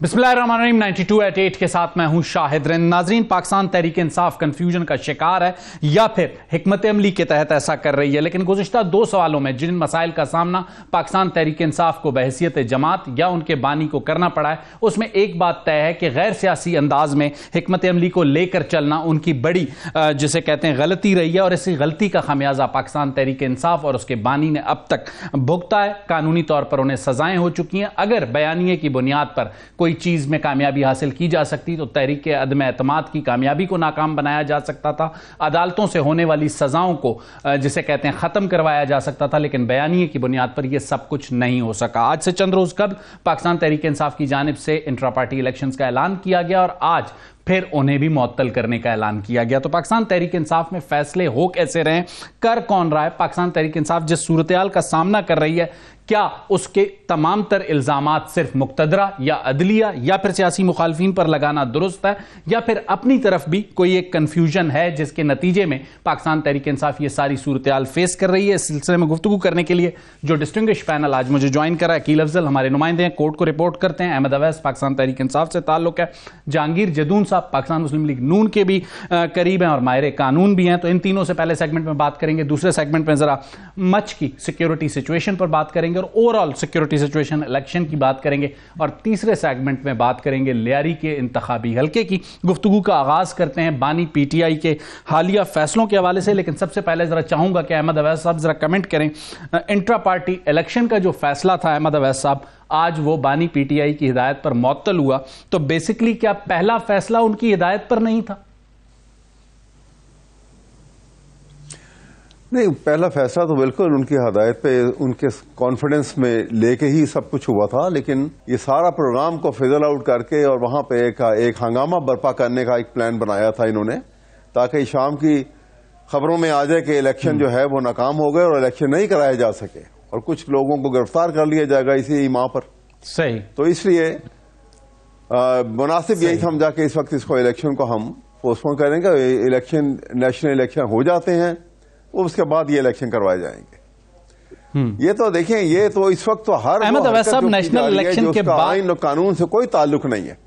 बिस्मिल्लाहिर्रहमानिर्रहीम 92@8 के साथ मैं हूं शाहिद रिंद। नाजरीन, पाकिस्तान तहरीक इंसाफ कंफ्यूजन का शिकार है या फिर हिकमत अमली के तहत ऐसा कर रही है। लेकिन गुज़िश्ता 2 सवालों में जिन मसाइल का सामना पाकिस्तान तहरीक इंसाफ को बहैसियत जमात या उनके बानी को करना पड़ा है, उसमें एक बात तय है कि गैर सियासी अंदाज में हिकमत अमली को लेकर चलना उनकी बड़ी जिसे कहते हैं गलती रही है, और इसी गलती का खमियाजा पाकिस्तान तहरीक इंसाफ और उसके बानी ने अब तक भुगता है। कानूनी तौर पर उन्हें सजाएं हो चुकी हैं। अगर बयानिए की बुनियाद पर कोई चीज में कामयाबी हासिल की जा सकती तो तहरीक के अदम एतमाद की कामयाबी को नाकाम बनाया जा सकता था, अदालतों से होने वाली सजाओं को जिसे कहते हैं खत्म करवाया जा सकता था, लेकिन बयानिए की बुनियाद पर यह सब कुछ नहीं हो सका। आज से चंद रोज कबल पाकिस्तान तहरीक इंसाफ की जानिब से इंट्रा पार्टी इलेक्शंस का ऐलान किया गया और आज फिर उन्हें भी मुअत्तल करने का ऐलान किया गया। तो पाकिस्तान तहरीक इंसाफ में फैसले हो कैसे रहे, कर कौन रहा है? पाकिस्तान तहरीक इंसाफ जिस सूरत-ए-हाल का सामना कर रही है, क्या उसके तमाम तर इल्जामात सिर्फ मुक्तदरा या अदलिया या फिर सियासी मुखालफीन पर लगाना दुरुस्त है, या फिर अपनी तरफ भी कोई एक कंफ्यूजन है जिसके नतीजे में पाकिस्तान तहरीक इंसाफ ये सारी सूरत-ए-हाल फेस कर रही है? इस सिलसिले में गुफ्तगू करने के लिए जो डिस्टिंग्विश पैनल आज मुझे ज्वाइन करा, अकील अफजल हमारे नुमाइंदे हैं, कोर्ट को रिपोर्ट करते हैं, अहमद अवैस पाकिस्तान तहरीक इंसाफ से ताल्लुक है, जहांगीर जदून साहब पाकिस्तान मुस्लिम लीग नून के भी करीब हैं और माहिर कानून भी हैं। तो इन तीनों से पहले सेगमेंट में बात करेंगे, दूसरे सेगमेंट में जरा मच की सिक्योरिटी सिचुएशन पर बात करेंगे और ओवरऑल सिक्योरिटी सिचुएशन इलेक्शन की बात करेंगे, और तीसरे सेगमेंट में बात करेंगे लियारी के इंतखाबी हल्के की। गुफ्तगू का आगाज करते हैं बानी पीटीआई के हालिया फैसलों के हवाले से, लेकिन सबसे पहले जरा चाहूंगा कि अहमद अवैस साहब जरा कमेंट करें। इंट्रा पार्टी इलेक्शन का जो फैसला था अहमद अवैस साहब, आज वो बानी पीटीआई की हिदायत पर मुअत्तल हुआ, तो बेसिकली क्या पहला फैसला उनकी हिदायत पर नहीं था? नहीं, पहला फैसला तो बिल्कुल उनकी हदायत पे, उनके कॉन्फिडेंस में लेके ही सब कुछ हुआ था, लेकिन ये सारा प्रोग्राम को फिजल आउट करके और वहां पे एक हंगामा बर्पा करने का एक प्लान बनाया था इन्होंने, ताकि शाम की खबरों में आ जाए कि इलेक्शन जो है वो नाकाम हो गए और इलेक्शन नहीं कराया जा सके और कुछ लोगों को गिरफ्तार कर लिया जाएगा इसी माह पर। सही। तो इसलिए मुनासिब यही समझा कि इस वक्त इसको इलेक्शन को हम पोस्टपोन करेंगे। इलेक्शन, नेशनल इलेक्शन हो जाते हैं, उसके बाद ये इलेक्शन करवाए जाएंगे। ये तो देखें, ये तो इस वक्त तो हर अहमद अवैस साहब नेशनल इलेक्शन के बाद आईन और कानून से कोई ताल्लुक नहीं है।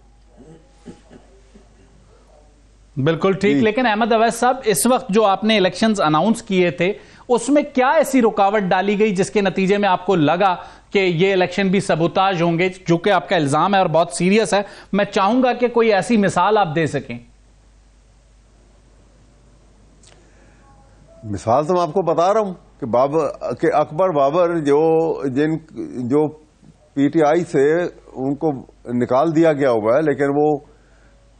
बिल्कुल ठीक, लेकिन अहमद अवैस साहब इस वक्त जो आपने इलेक्शंस अनाउंस किए थे उसमें क्या ऐसी रुकावट डाली गई जिसके नतीजे में आपको लगा कि ये इलेक्शन भी सबूताज होंगे, जो कि आपका इल्जाम है और बहुत सीरियस है? मैं चाहूंगा कि कोई ऐसी मिसाल आप दे सकें। मिसाल तो मैं आपको बता रहा हूं कि अकबर बाबर जो पीटीआई से उनको निकाल दिया गया हुआ है, लेकिन वो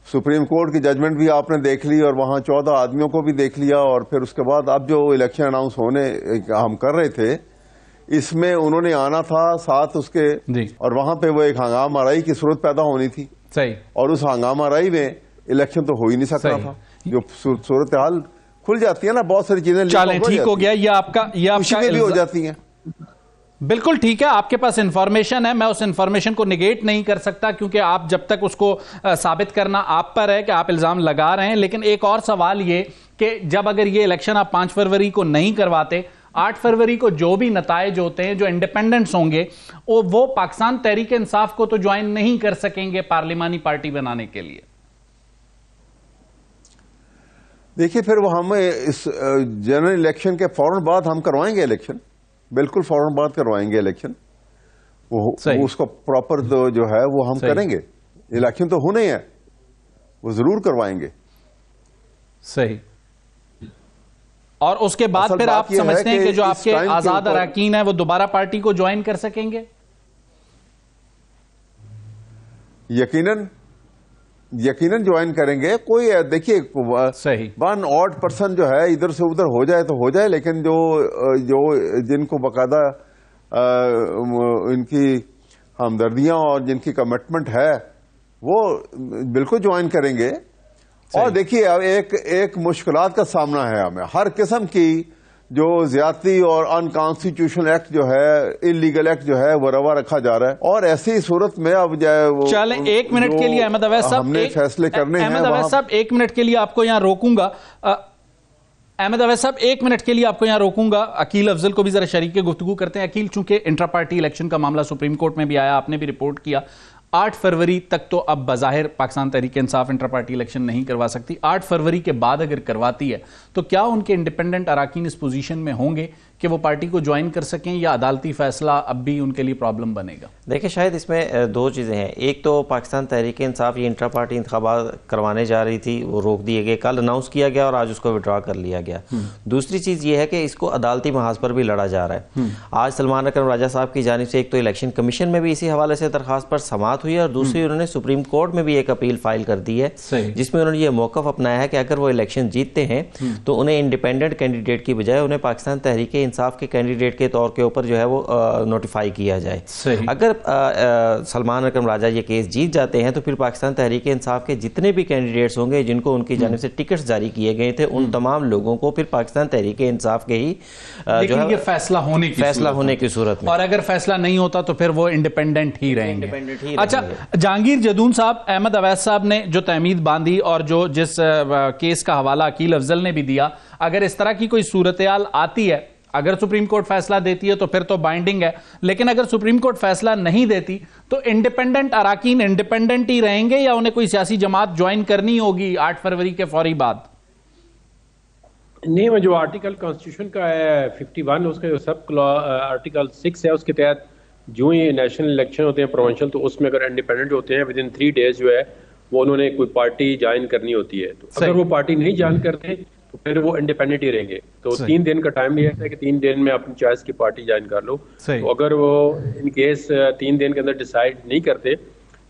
सुप्रीम कोर्ट की जजमेंट भी आपने देख ली और वहां 14 आदमियों को भी देख लिया, और फिर उसके बाद अब जो इलेक्शन अनाउंस होने हम कर रहे थे, इसमें उन्होंने आना था साथ उसके, और वहां पे वो एक हंगामा राई की सूरत पैदा होनी थी। सही। और उस हंगामा राई में इलेक्शन तो हो ही नहीं सकता था। जो सूरत हाल खुल जाती है ना, बहुत सारी चीजें चलें ठीक हो गया, ये आपका भी हो जाती हैं। बिल्कुल ठीक है, आपके पास इंफॉर्मेशन है, मैं उस इंफॉर्मेशन को निगेट नहीं कर सकता क्योंकि आप जब तक उसको साबित करना आप पर है कि आप इल्जाम लगा रहे हैं। लेकिन एक और सवाल ये कि जब अगर ये इलेक्शन आप 5 फरवरी को नहीं करवाते, 8 फरवरी को जो भी नताइज होते हैं, जो इंडिपेंडेंट्स होंगे, वो पाकिस्तान तहरीक इंसाफ को तो ज्वाइन नहीं कर सकेंगे पार्लिमानी पार्टी बनाने के लिए। देखिए, फिर वो हम इस जनरल इलेक्शन के फौरन बाद हम करवाएंगे इलेक्शन, बिल्कुल फौरन बाद करवाएंगे इलेक्शन। वो उसको प्रॉपर जो है वो हम करेंगे। इलेक्शन तो होने हैं, वो जरूर करवाएंगे। सही। और उसके बाद फिर आप समझते हैं कि जो आपके आजाद अरकान है वो दोबारा पार्टी को ज्वाइन कर सकेंगे? यकीनन ज्वाइन करेंगे। कोई देखिए, सही 1 ऑड पर्सन जो है इधर से उधर हो जाए तो हो जाए, लेकिन जो जिनको बकायदा इनकी हमदर्दियां और जिनकी कमिटमेंट है वो बिल्कुल ज्वाइन करेंगे। और देखिए, एक मुश्किलात का सामना है हमें, हर किस्म की जो ज्यादती और अनकॉन्स्टिट्यूशनल एक्ट जो है, इलीगल एक्ट जो है, वो रवा रखा जा रहा है। और ऐसी सूरत में अब जाए चलें 1 मिनट के लिए अहमद अवैस साहब हमने फैसले करने हैं। अहमद अवैस साहब 1 मिनट के लिए आपको यहां रोकूंगा। अहमद अवैस साहब 1 मिनट के लिए आपको यहां रोकूंगा। अकील अफजल को भी जरा शरीक गुफ्तगू करते हैं। अकील, चूंकि इंट्रा पार्टी इलेक्शन का मामला सुप्रीम कोर्ट में भी आया, आपने भी रिपोर्ट किया, 8 फरवरी तक तो अब बज़ाहिर Pakistan Tehreek Insaf inter party election नहीं करवा सकती। 8 फरवरी के बाद अगर करवाती है तो क्या उनके इंडिपेंडेंट अराकीन इस पोजीशन में होंगे कि वो पार्टी को ज्वाइन कर सकें, या अदालती फैसला अब भी उनके लिए प्रॉब्लम बनेगा? देखिए, शायद इसमें दो चीज़ें हैं। एक तो पाकिस्तान तहरीक इंसाफ ये इंट्रा पार्टी इंतखाबात करवाने जा रही थी, वो रोक दिए गए, कल अनाउंस किया गया और आज उसको विड्रॉ कर लिया गया। दूसरी चीज़ ये है कि इसको अदालती महाज पर भी लड़ा जा रहा है। आज सलमान अकरम राजा साहब की जानिब से एक तो इलेक्शन कमीशन में भी इसी हवाले से दरखास्त पर समाअत हुई है, और दूसरी उन्होंने सुप्रीम कोर्ट में भी एक अपील फाइल कर दी है, जिसमें उन्होंने ये मौक़िफ़ अपनाया है कि अगर वो इलेक्शन जीतते हैं तो उन्हें इंडिपेंडेंट कैंडिडेट की बजाय उन्हें पाकिस्तान तहरीक इंसाफ के कैंडिडेट के तौर के ऊपर जो है वो नोटिफाई किया जाए। अगर सलमान अकरम राजा ये केस जीत जाते हैं तो फिर पाकिस्तान तहरीक इंसाफ के जितने भी कैंडिडेट्स होंगे जिनको उनकी जानिब से टिकट्स जारी किए गए थे, उन तमाम लोगों को फिर पाकिस्तान तहरीक इंसाफ के ही जो है फैसला होने की सूरत में, और अगर फैसला नहीं होता तो फिर वो इंडिपेंडेंट ही रहेंगे। अच्छा, जहांगीर जदून साहब, अहमद अवैस साहब ने जो तहमीद बांधी और जो जिस केस का हवाला अकील अफजल ने भी दिया, अगर इस तरह की कोई सूरत-ए-हाल आती है, अगर सुप्रीम कोर्ट फैसला देती है तो फिर तो बाइंडिंग है, लेकिन अगर सुप्रीम कोर्ट फैसला नहीं देती तो इंडिपेंडेंट अराकीन इंडिपेंडेंट ही रहेंगे या उन्हें कोई सियासी जमात ज्वाइन करनी होगी 8 फरवरी के फौरी बाद? नहीं, जो आर्टिकल कॉन्स्टिट्यूशन का है 51, उसका जो सब आर्टिकल 6 है, उसके तहत जो ही नेशनल इलेक्शन होते हैं प्रोविंशियल, तो उसमें अगर इंडिपेंडेंट होते हैं विद इन 3 डेज जो है वो उन्होंने कोई पार्टी ज्वाइन करनी होती है। तो अगर वो पार्टी नहीं ज्वाइन करते तो फिर वो इंडिपेंडेंट ही रहेंगे। तो 3 दिन का टाइम लिया है कि 3 दिन में अपनी चॉइस की पार्टी ज्वाइन कर लो। तो अगर वो इन केस 3 दिन के अंदर डिसाइड नहीं करते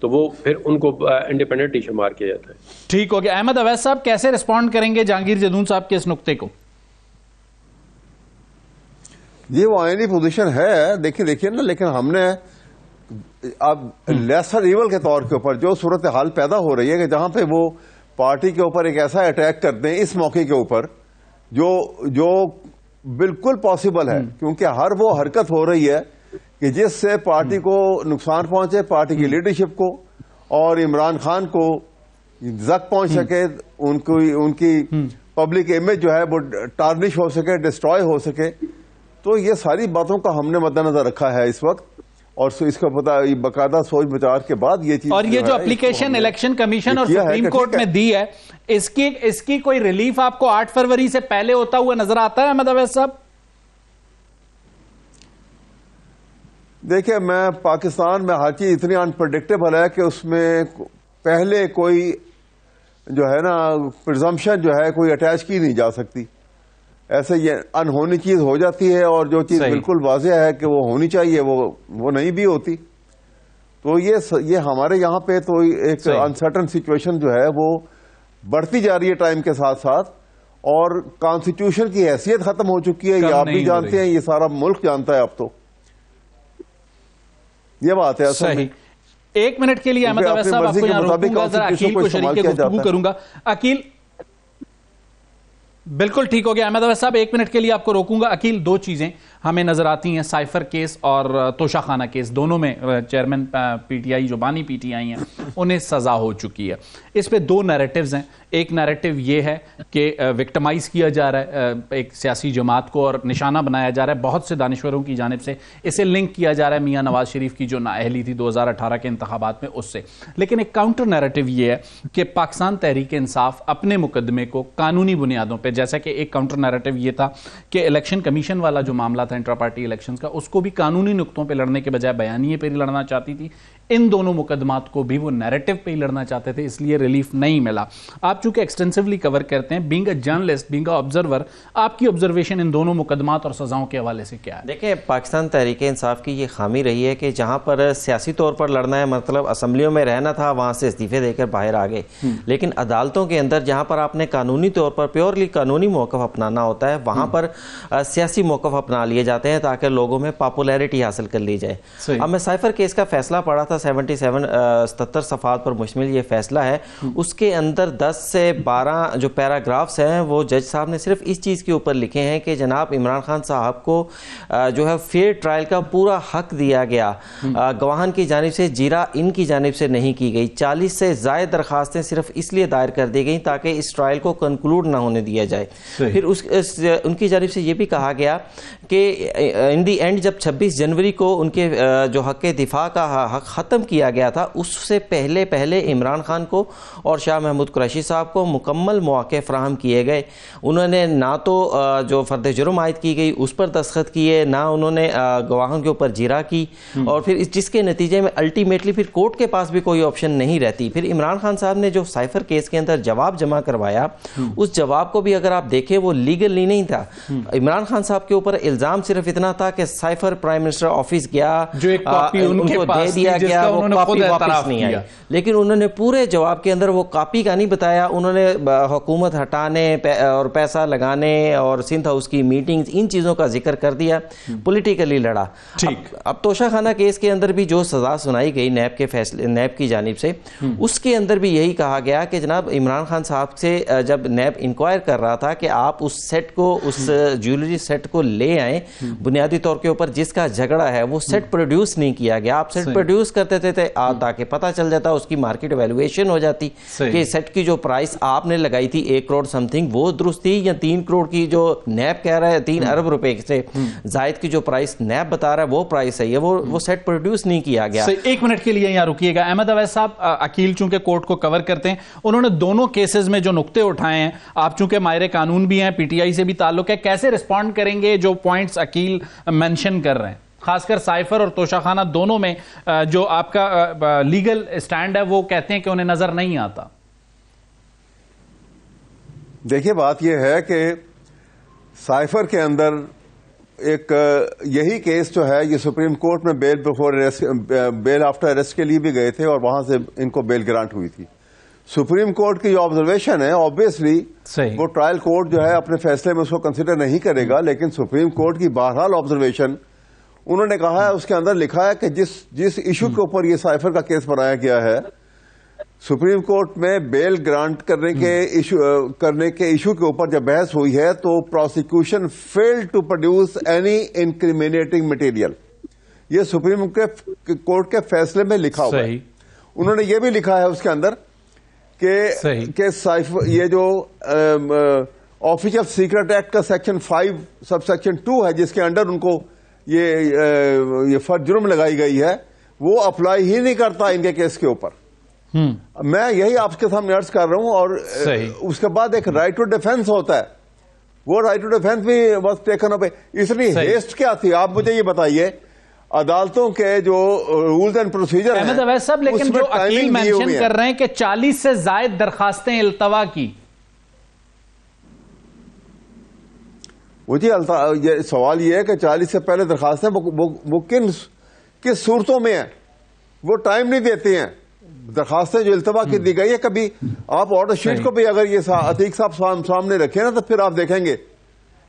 तो वो फिर उनको इंडिपेंडेंट ही शुमार किया जाता है। ठीक हो गया। अहमद अवैस साहब कैसे रिस्पॉन्ड करेंगे जहांगीर जदून साहब के इस नुक्ते को? ये वो आईनी पोजीशन है, देखिए ना, लेकिन हमने अब लेसर इवल के तौर के ऊपर जो सूरत हाल पैदा हो रही है कि जहां पे वो पार्टी के ऊपर एक ऐसा अटैक करते हैं इस मौके के ऊपर जो बिल्कुल पॉसिबल है, क्योंकि हर वो हरकत हो रही है कि जिससे पार्टी को नुकसान पहुंचे, पार्टी की लीडरशिप को और इमरान खान को जख्म पहुंच सके, उनकी पब्लिक इमेज जो है वो टार्निश हो सके, डिस्ट्रॉय हो सके। तो ये सारी बातों का हमने मद्देनजर रखा है इस वक्त, और इसका पता बाकायदा सोच विचार के बाद ये चीज, और ये जो एप्लीकेशन इलेक्शन कमीशन और सुप्रीम कोर्ट में दी है, इसकी कोई रिलीफ आपको 8 फरवरी से पहले होता हुआ नजर आता है अहमद अवैस साहब? देखिए, मैं पाकिस्तान में हर चीज इतनी अनप्रेडिक्टेबल है कि उसमें पहले कोई जो है ना प्रिजम्पशन जो है कोई अटैच की नहीं जा सकती। ऐसे ये अनहोनी चीज हो जाती है और जो चीज बिल्कुल वाज़ेह है कि वो होनी चाहिए वो नहीं भी होती। तो ये हमारे यहाँ पे तो एक अनसर्टन सिचुएशन जो है वो बढ़ती जा रही है टाइम के साथ साथ, और कॉन्स्टिट्यूशन की हैसियत खत्म हो चुकी है, ये आप भी जानते हैं, ये सारा मुल्क जानता है अब तो। ये बात है सही। 1 मिनट के लिए अहमद अवैस साहब आपको यहाँ रोकूंगा, जरा अकील को शरीक गुफ्तगू करूंगा। अकील, बिल्कुल ठीक हो गया। अहमद अवैस साहब 1 मिनट के लिए आपको रोकूंगा। अकील, 2 चीजें हमें नजर आती हैं, साइफर केस और तोशाखाना केस, दोनों में चेयरमैन पीटीआई जो बानी पीटीआई हैं उन्हें सजा हो चुकी है। इस पे 2 नैरेटिव्स हैं। एक नैरेटिव ये है कि विक्टिमाइज किया जा रहा है एक सियासी जमात को और निशाना बनाया जा रहा है बहुत से दानिश्वरों की जानिब से, इसे लिंक किया जा रहा है मियां नवाज शरीफ की जो नाअहली थी 2018 के इंतखाबात में उससे। लेकिन एक काउंटर नैरेटिव ये है कि पाकिस्तान तहरीक इंसाफ अपने मुकदमे को कानूनी बुनियादों पर, जैसा कि एक काउंटर नैरेटिव ये था कि इलेक्शन कमीशन वाला जो मामला था इंट्रा पार्टी इलेक्शंस का, उसको भी कानूनी नुक्तों पे लड़ने के बजाय बयानिए पे ही लड़ना चाहती थी। इन दोनों मुकदमात को भी वो नैरेटिव पे ही लड़ना चाहते थे, इसलिए रिलीफ नहीं मिला। आप चूंकि एक्सटेंसिवली कवर करते हैं, being a journalist, being a observer, आपकी ऑब्जर्वेशन इन दोनों मुकदमात और सजाओं के हवाले से क्या है? देखिए, पाकिस्तान तहरीक इंसाफ की ये खामी रही है कि जहां पर सियासी तौर पर लड़ना है, मतलब असम्बलियों में रहना था, वहां से इस्तीफे देकर बाहर आ गए, लेकिन अदालतों के अंदर जहां पर आपने कानूनी तौर पर प्योरली कानूनी मौक़िफ़ अपनाना होता है, वहां पर सियासी मौक़िफ़ अपना लिए जाते हैं ताकि लोगों में पॉपुलैरिटी हासिल कर ली जाए। अब मैं साइफर केस का फैसला पढ़ा था, 77 सफ़ात पर मुश्तमिल ये फैसला है। उसके अंदर 10 से 12 जो पैराग्राफ्स हैं वो जज साहब ने सिर्फ इस चीज़ के ऊपर लिखे हैं कि जनाब इमरान खान साहब को जो है फेयर ट्रायल का पूरा हक दिया गया, गवाहन की जानिब से जीरा इनकी जानिब से नहीं की गई। 40 से ज़ायद दरखास्तें सिर्फ इसलिए दायर कर दी गई ताकि इस ट्रायल को कंक्लूड ना होने दिया जाए। फिर उनकी जानिब से ये भी कहा गया कि इन दी एंड जब 26 जनवरी को उनके जो हक दिफा का हक ख़त्म किया गया था, उससे पहले इमरान खान को और शाह महमूद कुरैशी साहब को मुकम्मल मौके फ्राहम किए गए। उन्होंने ना तो जो फर्द जुर्म आयद की गई उस पर दस्तखत किए, ना उन्होंने गवाहों के ऊपर जीरा की, और फिर जिसके नतीजे में अल्टीमेटली फिर कोर्ट के पास भी कोई ऑप्शन नहीं रहती। फिर इमरान खान साहब ने जो साइफर केस के अंदर जवाब जमा करवाया, उस जवाब को भी अगर आप देखें वो लीगली नहीं था। इमरान खान साहब के ऊपर इल्जाम सिर्फ इतना था कि साइफर प्राइम मिनिस्टर ऑफिस गया, जो एक कॉपी उनको दे दिया गया, वो कॉपी वापस नहीं आई। लेकिन उन्होंने पूरे जवाब के अंदर वो कॉपी का नहीं बताया। उन्होंने हुकूमत हटाने और पैसा लगाने और सिंध हाउस की मीटिंग्स, इन चीज़ों का जिक्र कर दिया, पॉलिटिकली लड़ा। अब तोशाखाना केस के अंदर भी जो सज़ा सुनाई गई नैब के फैसले, नैब की जानिब से, उसके अंदर भी यही कहा गया कि जनाब इमरान खान साहब से जब नैब इंक्वायर कर रहा था कि आप उस सेट को, उस ज्वेलरी सेट को ले आए, बुनियादी तौर के ऊपर जिसका झगड़ा है वो सेट प्रोड्यूस नहीं किया गया। आप सेट प्रोड्यूस करते थे ताकि पता चल जाता, उसकी मार्केट वैल्यूएशन हो जाती कि सेट की जो प्राइस आपने लगाई थी 1 करोड़ समथिंग वो दुरुस्त थी, या 3 करोड़ की जो नैब कह रहा है 3 अरब रुपए से जायद की जो प्राइस नैब बता रहा है वो प्राइस है, वो सेट प्रोड्यूस नहीं किया गया। 1 मिनट के लिए यहाँ रुकिएगा। अहमद अवैस साहब, अकील चूंकि कोर्ट को कवर करते हैं, उन्होंने दोनों केसेस में जो नुक्ते उठाए हैं, आप चूंकि माहिर कानून भी हैं, पीटीआई से भी ताल्लुक है, कैसे रिस्पॉन्ड करेंगे जो पॉइंट्स अकील मेंशन कर रहे हैं, खासकर साइफर और तोशाखाना दोनों में जो आपका लीगल स्टैंड है वो कहते हैं कि उन्हें नजर नहीं आता? देखिए, बात यह है कि साइफर के अंदर एक यही केस जो है ये सुप्रीम कोर्ट में bail before arrest, bail after arrest के लिए भी गए थे और वहां से इनको बेल ग्रांट हुई थी। सुप्रीम कोर्ट की जो ऑब्जर्वेशन है, ऑब्वियसली वो ट्रायल कोर्ट जो है अपने फैसले में उसको कंसिडर नहीं करेगा, लेकिन सुप्रीम कोर्ट की बहरहाल ऑब्जर्वेशन उन्होंने कहा है, उसके अंदर लिखा है कि जिस इशू के ऊपर ये साइफर का केस बनाया गया है, सुप्रीम कोर्ट में बेल ग्रांट करने के इशू के ऊपर जब बहस हुई है तो prosecution failed to produce any incriminating material. ये सुप्रीम कोर्ट के फैसले में लिखा हुआ है। उन्होंने ये भी लिखा है उसके अंदर कि साइफर, ये जो ऑफिशियल सीक्रेट एक्ट का सेक्शन 5 सब सेक्शन 2 है, जिसके अंडर उनको ये फर्ज जुर्म लगाई गई है, वो अप्लाई ही नहीं करता इनके केस के ऊपर। मैं यही आपके सामने अर्ज कर रहा हूं। और उसके बाद एक राइट टू डिफेंस होता है, वो राइट टू डिफेंस भी वाज टेकन अप। इतनी हेस्ट क्या थी, आप मुझे ये बताइए। अदालतों के जो रूल्स एंड प्रोसीजर हैं, अहमद अवैस साहब, लेकिन जो अकील मेंशन कर रहे हैं कि 40 से जायद दरखास्तें इल्तवा की, मुझे ये सवाल ये है कि 40 से पहले दरखास्तें वो किस सूरतों में है, वो टाइम नहीं देते हैं। दरखास्तें जो इल्तवा की दी गई है, कभी आप ऑर्डर शीट को भी अगर ये अतीक साहब सामने रखें ना, तो फिर आप देखेंगे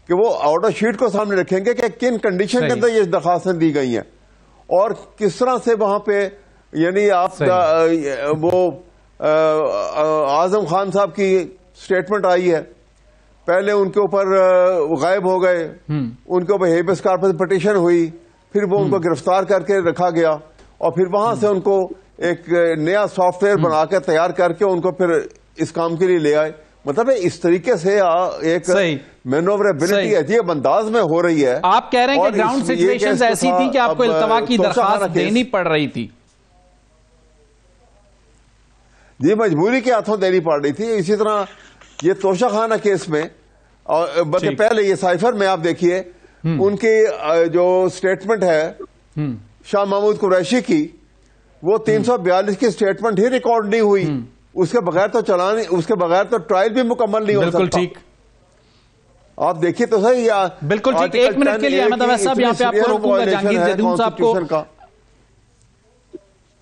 कि वो ऑर्डर शीट को सामने रखेंगे कि किन कंडीशन के अंदर ये दरखास्तें दी गई हैं और किस तरह से वहां पे, यानी आपका वो आजम खान साहब की स्टेटमेंट आई है, पहले उनके ऊपर गायब हो गए, उनके ऊपर हेबियस कॉर्पस पिटीशन हुई, फिर वो उनको गिरफ्तार करके रखा गया और फिर वहां से उनको एक नया सॉफ्टवेयर बना के तैयार करके उनको फिर इस काम के लिए ले आए। मतलब इस तरीके से एक मैनोवरेबिलिटी अजीब अंदाज में हो रही है। आप कह रहे हैं कि ग्राउंड सिचुएशंस ऐसी थी कि आपको इल्तवा की दरखास्त देनी पड़ रही थी? जी, मजबूरी के हाथों देनी पड़ रही थी। इसी तरह ये तोशाखाना केस में, और बल्कि पहले ये साइफर में आप देखिए, उनकी जो स्टेटमेंट है शाह महमूद कुरैशी की, वो 342 की स्टेटमेंट ही रिकॉर्ड नहीं हुई। उसके बगैर तो ट्रायल भी मुकम्मल नहीं हो सकता। बिल्कुल ठीक, आप देखिए तो सही। बिल्कुल ठीक। 1 मिनट के लिए अहमद अवैस साहब यहाँ पे आपको रोकूंगा, जहांगीर जदून साहब को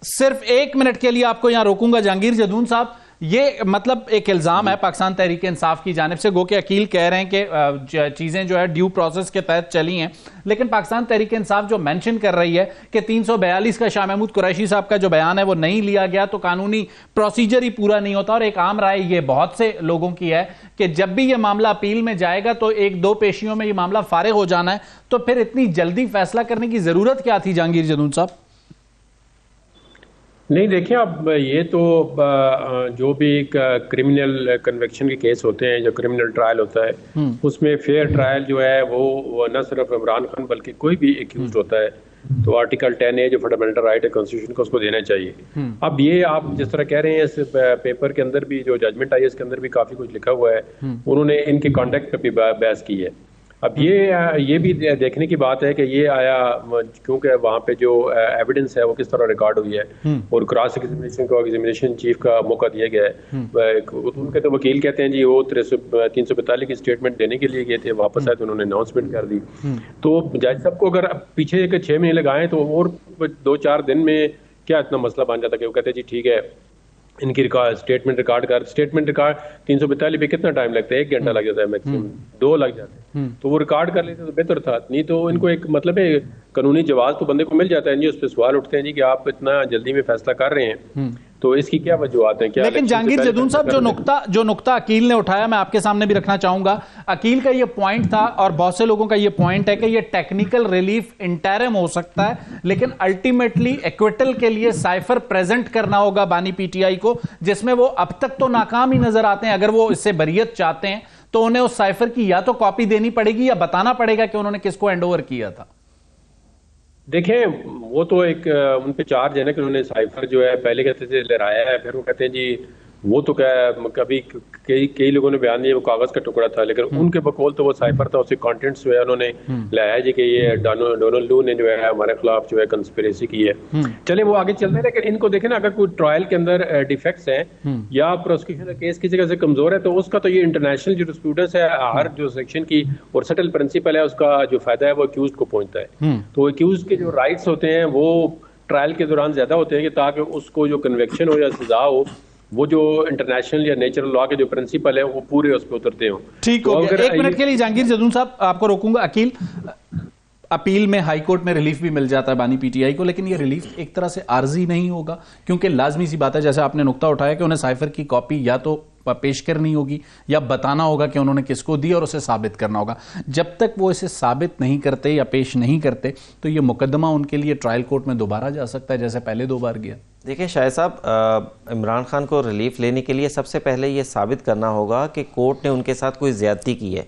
सिर्फ 1 मिनट के लिए आपको यहाँ रोकूंगा। जहांगीर जदून साहब, ये मतलब एक इल्जाम है पाकिस्तान तहरीक इंसाफ की जानिब से, गो के अकील कह रहे हैं कि चीजें जो है ड्यू प्रोसेस के तहत चली हैं, लेकिन पाकिस्तान तहरीक इंसाफ जो मेंशन कर रही है कि 342 का शाह महमूद कुरैशी साहब का जो बयान है वो नहीं लिया गया तो कानूनी प्रोसीजर ही पूरा नहीं होता। और एक आम राय ये बहुत से लोगों की है कि जब भी ये मामला अपील में जाएगा तो एक दो पेशियों में ये मामला फारिग हो जाना है, तो फिर इतनी जल्दी फैसला करने की जरूरत क्या थी जहांगीर जदून साहब? नहीं, देखिए अब ये तो जो भी क्रिमिनल कन्विक्शन के केस होते हैं, जो क्रिमिनल ट्रायल होता है उसमें फेयर ट्रायल जो है वो न सिर्फ इमरान खान बल्कि कोई भी एक्यूज होता है तो आर्टिकल 10A जो फंडामेंटल राइट है कॉन्स्टिट्यूशन का उसको देना चाहिए। अब ये आप जिस तरह कह रहे हैं इस पेपर के अंदर भी जो जजमेंट आई है इसके अंदर भी काफी कुछ लिखा हुआ है, उन्होंने इनके कॉन्टेक्ट पे भी बहस की है। अब ये भी देखने की बात है कि ये आया क्योंकि वहाँ पे जो एविडेंस है वो किस तरह रिकॉर्ड हुई है और क्रॉस एग्जामिनेशन को एग्जामिनेशन चीफ का मौका दिया गया है। उनके तो वकील कहते हैं जी वो 342 की स्टेटमेंट देने के लिए गए थे, वापस आए तो उन्होंने अनाउंसमेंट कर दी। तो जज साहब को अगर पीछे 6 महीने लगाएं तो और 2-4 दिन में क्या इतना मसला बन जाता कि वो कहते हैं जी ठीक है इनकी स्टेटमेंट रिकॉर्ड 342 पे कितना टाइम लगता है? 1 घंटा लग जाता है मैक्सिमम, 2 लग जाते हैं। तो वो रिकॉर्ड कर लेते तो बेहतर था, नहीं तो इनको एक मतलब है कानूनी जवाब तो बंदे को मिल जाता है जी, उस पर सवाल उठते हैं जी कि आप इतना जल्दी में फैसला कर रहे हैं तो इसकी क्या वजूहत है? क्या लेकिन जहांगीर जदून साहब जो नुक्ता अकील ने उठाया मैं आपके सामने भी रखना चाहूंगा। अकील का ये पॉइंट था और बहुत से लोगों का ये पॉइंट है कि ये टेक्निकल रिलीफ इंटरिम हो सकता है लेकिन अल्टीमेटली एक्विटल के लिए साइफर प्रेजेंट करना होगा बानी पीटीआई को, जिसमें वो अब तक तो नाकाम ही नजर आते हैं। अगर वो इससे बरियत चाहते हैं तो उन्हें उस साइफर की या तो कॉपी देनी पड़ेगी या बताना पड़ेगा कि उन्होंने किसको हैंडओवर किया था। देखें वो तो एक उन पे चार्ज है ना कि उन्होंने साइफर जो है पहले कहते थे लहराया है, फिर वो कहते हैं जी वो तो क्या कभी कई लोगों ने बयान दिया वो कागज का टुकड़ा था, लेकिन उनके बकौल तो वो साइफर था, उसके कंटेंट्स जो है उन्होंने लाया जी कि ये डोनाल्ड लू ने जो है हमारे खिलाफ जो है कंस्पिरेसी की है। चले वो आगे चलते हैं, लेकिन इनको देखें ना अगर कोई ट्रायल के अंदर डिफेक्ट्स हैं या प्रोसिक्यूशन का केस किसी जगह से कमजोर है तो उसका तो ये इंटरनेशनल जूरिस्प्रूडेंस है, हर जो सेक्शन की और सेटल प्रिंसिपल है उसका जो फायदा है वो अक्यूज को पहुंचता है। तो अक्यूज के जो राइट्स होते हैं वो ट्रायल के दौरान ज्यादा होते हैं कि ताकि उसको जो कन्विक्शन हो या सजा हो वो जो इंटरनेशनल या नेचुरल लॉ के जो प्रिंसिपल है वो पूरे उस पर उतरते हो। ठीक हो गया। 1 मिनट के लिए जहांगीर जदून साहब आपको रोकूंगा। अकील, अपील में हाई कोर्ट में रिलीफ भी मिल जाता है बानी पीटीआई को, लेकिन ये रिलीफ एक तरह से आर्जी नहीं होगा क्योंकि लाजमी सी बात है जैसे आपने नुक्ता उठाया कि उन्हें साइफर की कॉपी या तो पेश करनी होगी या बताना होगा कि उन्होंने किसको दी और उसे साबित करना होगा। जब तक वो इसे साबित नहीं करते या पेश नहीं करते तो ये मुकदमा उनके लिए ट्रायल कोर्ट में दोबारा जा सकता है जैसे पहले 2 बार गया। देखिए शाहिद साहब, इमरान खान को रिलीफ लेने के लिए सबसे पहले ये साबित करना होगा कि कोर्ट ने उनके साथ कोई ज्यादती की है।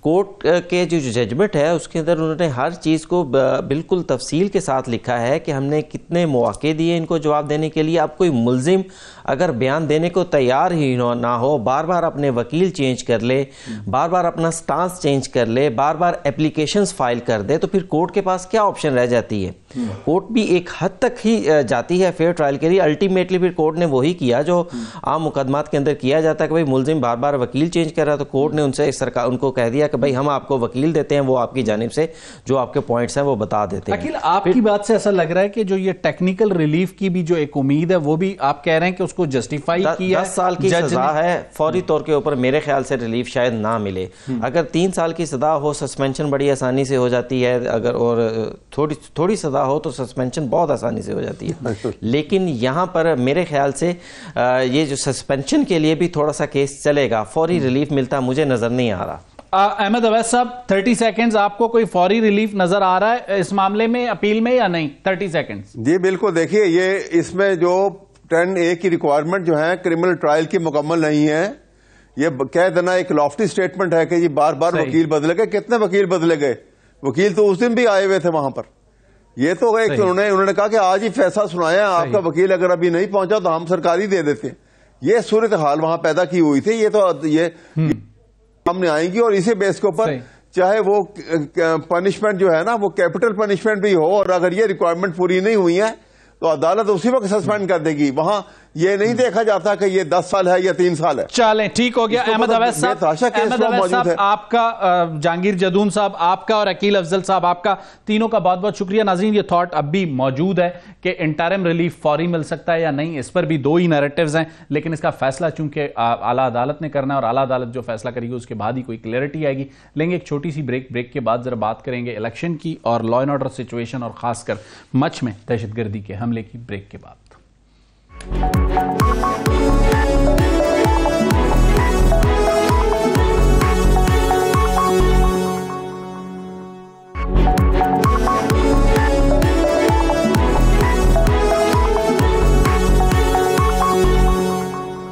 कोर्ट के जो जजमेंट है उसके अंदर उन्होंने हर चीज़ को बिल्कुल तफसील के साथ लिखा है कि हमने कितने मौके दिए इनको जवाब देने के लिए। अब कोई मुल्जिम अगर बयान देने को तैयार ही ना हो, बार बार अपने वकील चेंज कर ले, बार बार अपना स्टांस चेंज कर ले, बार बार एप्लीकेशंस फाइल कर दे, तो फिर कोर्ट के पास क्या ऑप्शन रह जाती है? कोर्ट भी एक हद तक ही जाती है फेयर ट्रायल के लिए। अल्टीमेटली फिर कोर्ट ने वही किया जो आम मुकदमात के अंदर किया जाता है कि भाई मुल्जिम बार बार वकील चेंज कर रहा है, तो कोर्ट ने उनसे सरकार उनको कह दिया कि भाई हम आपको वकील देते हैं, वो आपकी जानिब से जो आपके पॉइंट्स हैं वो बता देते हैं। अखिल, आपकी बात से ऐसा लग रहा है कि जो ये टेक्निकल रिलीफ की भी जो एक उम्मीद है वो भी आप कह रहे हैं कि उसको जस्टिफाई किया। 10 साल की सजा है, फौरी तौर के ऊपर मेरे ख्याल से रिलीफ शायद ना मिले। अगर 3 साल की सजा हो, सस्पेंशन बड़ी आसानी से हो जाती है, अगर और थोड़ी सजा हो तो सस्पेंशन बहुत आसानी से हो जाती है। लेकिन यहाँ पर मेरे ख्याल से ये जो सस्पेंशन के लिए भी थोड़ा सा केस चलेगा, फौरी रिलीफ मिलता मुझे नजर नहीं आ रहा। अहमद अवैस साहब 30 सेकंड्स, आपको कोई फौरी रिलीफ नजर आ रहा है इस मामले में अपील में या नहीं? 30 सेकंड्स। जी बिल्कुल, देखिए ये इसमें जो 10A की रिक्वायरमेंट जो है क्रिमिनल ट्रायल की मुकम्मल नहीं है। ये कह देना एक लॉफ्टी स्टेटमेंट है कि जी बार बार वकील बदले गए। कितने वकील बदले गए? वकील तो उस दिन भी आए हुए थे वहां पर। ये तो एक उन्होंने कहा कि आज ही फैसला सुनाया, आपका वकील अगर अभी नहीं पहुंचा तो हम सरकारी दे देते हैं। ये सूरत हाल वहां पैदा की हुई थी। ये तो ये सामने आएंगी और इसी बेस के ऊपर चाहे वो पनिशमेंट जो है ना वो कैपिटल पनिशमेंट भी हो, और अगर ये रिक्वायरमेंट पूरी नहीं हुई है तो अदालत उसी वक्त सस्पेंड कर देगी। वहां ये नहीं देखा जाता कि ये 10 साल है या 3 साल है। चलें, ठीक हो गया। अहमद अवैस साहब आपका, जहांगीर जदून साहब आपका और अकील अफजल साहब आपका, तीनों का बहुत बहुत शुक्रिया। नाज़रीन, ये थॉट अब भी मौजूद है कि इंटरिम रिलीफ फौरी मिल सकता है या नहीं, इस पर भी दो ही नैरेटिव्स हैं, लेकिन इसका फैसला चूंकि आला अदालत ने करना है और आला अदालत जो फैसला करेगी उसके बाद ही कोई क्लैरिटी आएगी। लेंगे एक छोटी सी ब्रेक के बाद जरा बात करेंगे इलेक्शन की और लॉ एंड ऑर्डर सिचुएशन और खासकर मच में दहशतगर्दी के हमले की, ब्रेक के बाद।